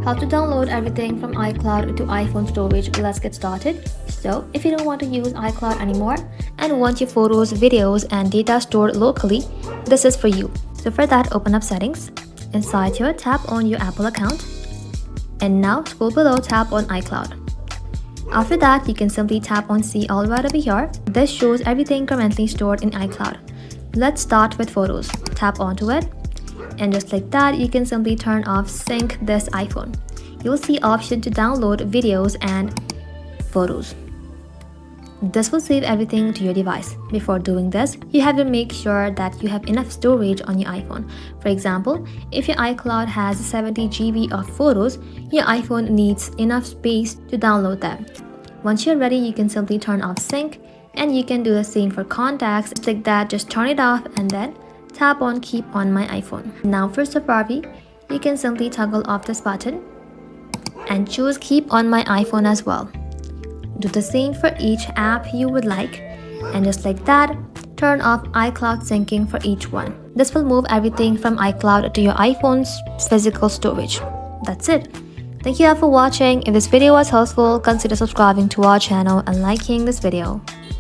How to download everything from iCloud to iPhone storage. Let's get started. So, if you don't want to use iCloud anymore and want your photos, videos, and data stored locally, this is for you. So for that, open up Settings. Inside here, tap on your Apple account. And now scroll below, tap on iCloud. After that, you can simply tap on See All right over here. This shows everything currently stored in iCloud. Let's start with photos. Tap onto it. And just like that, you can simply turn off Sync this iPhone. You'll see option to download videos and photos. This will save everything to your device. Before doing this, you have to make sure that you have enough storage on your iPhone. For example, if your iCloud has 70 GB of photos, your iPhone needs enough space to download them. Once you're ready, you can simply turn off Sync, and you can do the same for contacts. Just like that, just turn it off and then tap on Keep on my iPhone. Now for Safari, you can simply toggle off this button and choose Keep on my iPhone as well. Do the same for each app you would like, and just like that, turn off iCloud syncing for each one. This will move everything from iCloud to your iPhone's physical storage. That's it. Thank you all for watching. If this video was helpful, consider subscribing to our channel and liking this video.